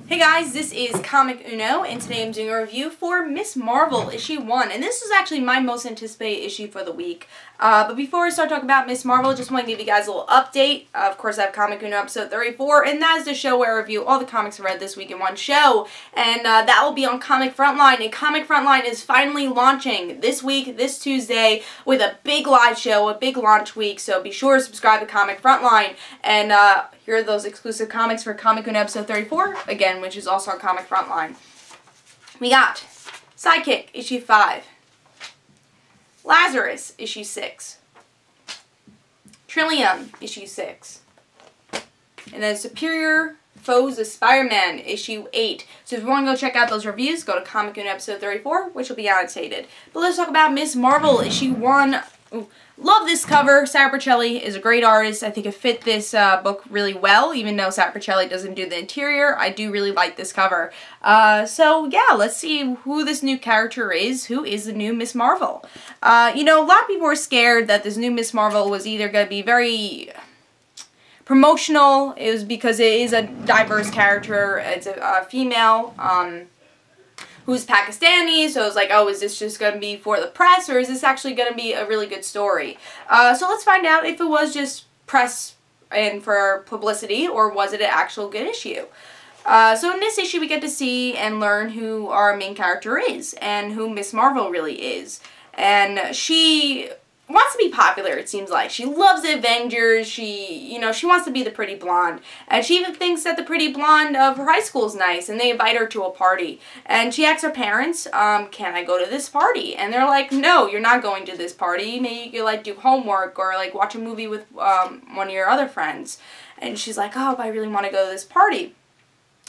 Hey guys, this is Comic Uno, and today I'm doing a review for Miss Marvel issue 1, and this is actually my most anticipated issue for the week. But before I start talking about Miss Marvel, I just want to give you guys a little update. Of course, I have Comic Uno episode 34, and that is the show where I review all the comics I read this week in one show, and that will be on Comic Frontline, and Comic Frontline is finally launching this week, this Tuesday, with a big live show, a big launch week, so be sure to subscribe to Comic Frontline, and here are those exclusive comics for Comic Uno episode 34, again, which is also on Comic Frontline. We got Sidekick, issue 5. Lazarus, issue 6. Trillium, issue 6. And then Superior Foes of Spider-Man, issue 8. So if you want to go check out those reviews, go to Comic Uno episode 34, which will be annotated. But let's talk about Miss Marvel, issue 1. Ooh, love this cover. Sarah Pichelli is a great artist. I think it fit this book really well, even though Sarah Pichelli doesn't do the interior. I do really like this cover. So yeah, let's see who this new character is. Who is the new Miss Marvel? You know, a lot of people were scared that this new Miss Marvel was either going to be very promotional. It was because it is a diverse character. It's a female. Who's Pakistani, so I was like, oh, is this just going to be for the press, or is this actually going to be a really good story? So let's find out if it was just press and for publicity, or was it an actual good issue? So in this issue, we get to see and learn who our main character is, and who Miss Marvel really is. And she wants to be popular, it seems like. She loves the Avengers. She wants to be the pretty blonde. And she even thinks that the pretty blonde of her high school is nice, and they invite her to a party. And she asks her parents, can I go to this party? And they're like, no, you're not going to this party. Maybe you could, like, do homework or, like, watch a movie with one of your other friends. And she's like, oh, but I really want to go to this party.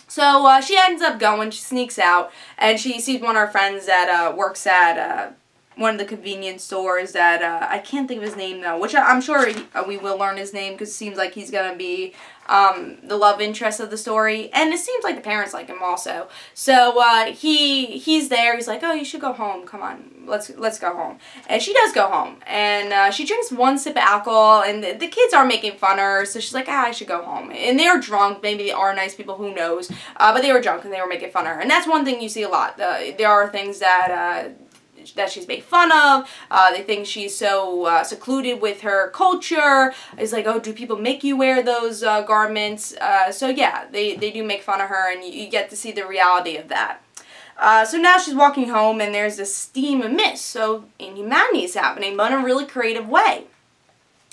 So she ends up going. She sneaks out, and she sees one of her friends that works at one of the convenience stores that, I can't think of his name though, which I'm sure we will learn his name because it seems like he's going to be the love interest of the story, and it seems like the parents like him also. So he's there, he's like, oh, you should go home, come on, let's go home. And she does go home, and she drinks one sip of alcohol, and the kids are making fun of her, so she's like, I should go home. And they're drunk, maybe they are nice people, who knows, but they were drunk and they were making fun of her, and that's one thing you see a lot. There are things that she's made fun of. They think she's so secluded with her culture. It's like, oh, do people make you wear those garments? So yeah, they do make fun of her, and you get to see the reality of that. So now she's walking home, and there's this steam of mist. So inhumanity is happening, but in a really creative way.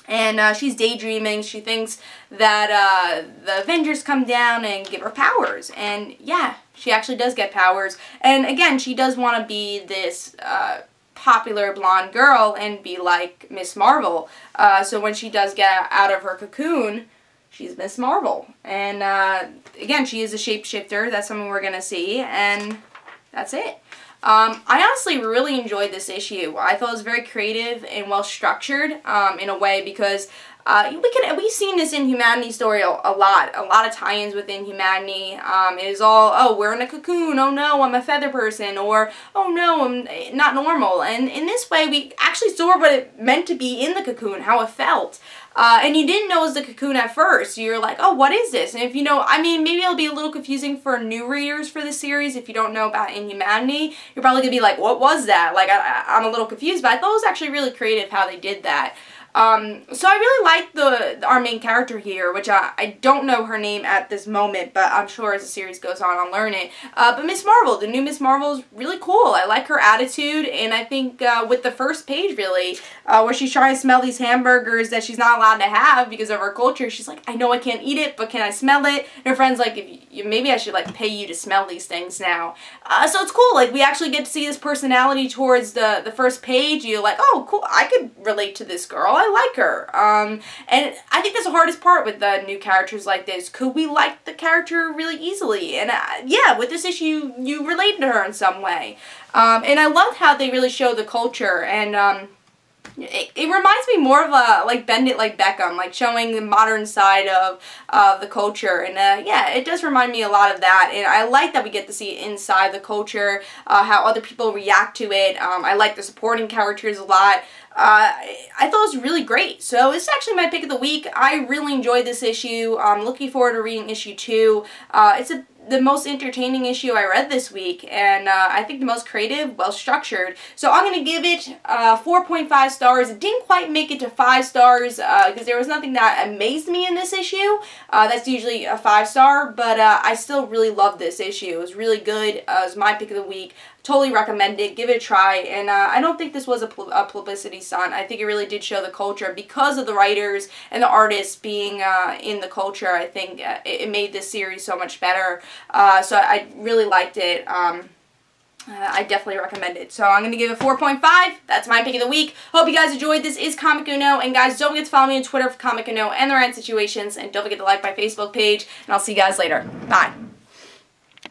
And she's daydreaming. She thinks that the Avengers come down and give her powers. And yeah, she actually does get powers. And again, she does want to be this popular blonde girl and be like Miss Marvel. So when she does get out of her cocoon, she's Miss Marvel. And again, she is a shapeshifter. That's something we're going to see. And that's it. I honestly really enjoyed this issue. I thought it was very creative and well structured in a way, because we've seen this Inhumanity story a lot of tie-ins with Inhumanity. It is all, oh, we're in a cocoon, oh no, I'm a feather person, or oh no, I'm not normal. And in this way, we actually saw what it meant to be in the cocoon, how it felt. And you didn't know it was the cocoon at first. You're like, oh, what is this? And if you know, I mean, maybe it'll be a little confusing for new readers for the series. If you don't know about Inhumanity, you're probably going to be like, what was that? Like, I'm a little confused, but I thought it was actually really creative how they did that. So I really like our main character here, which I don't know her name at this moment, but I'm sure as the series goes on, I'll learn it. But Miss Marvel, the new Miss Marvel, is really cool. I like her attitude, and I think with the first page, really, where she's trying to smell these hamburgers that she's not allowed to have because of her culture, she's like, I know I can't eat it, but can I smell it? And her friend's like, maybe I should, like, pay you to smell these things now. So it's cool. Like, we actually get to see this personality towards the first page. You're like, oh, cool, I could relate to this girl. I like her. And I think that's the hardest part with the new characters like this. Could we like the character really easily? And yeah, with this issue, you relate to her in some way. And I love how they really show the culture, and it reminds me more of a, like, Bend It Like Beckham, like showing the modern side of the culture. And yeah, it does remind me a lot of that. And I like that we get to see inside the culture, how other people react to it. I like the supporting characters a lot. I thought it was really great. So this is actually my pick of the week. I really enjoyed this issue. I'm looking forward to reading issue 2. It's a the most entertaining issue I read this week, and I think the most creative, well-structured. So I'm going to give it 4.5 stars. It didn't quite make it to 5 stars because there was nothing that amazed me in this issue. That's usually a 5-star, but I still really loved this issue. It was really good. It was my pick of the week. Totally recommend it. Give it a try. And I don't think this was a publicity stunt. I think it really did show the culture because of the writers and the artists being in the culture. I think it made this series so much better. So I really liked it. I definitely recommend it. So I'm going to give it 4.5. That's my pick of the week. Hope you guys enjoyed. This is Comic Uno. And guys, don't forget to follow me on Twitter for Comic Uno and the Rant Situations. And don't forget to like my Facebook page. And I'll see you guys later. Bye.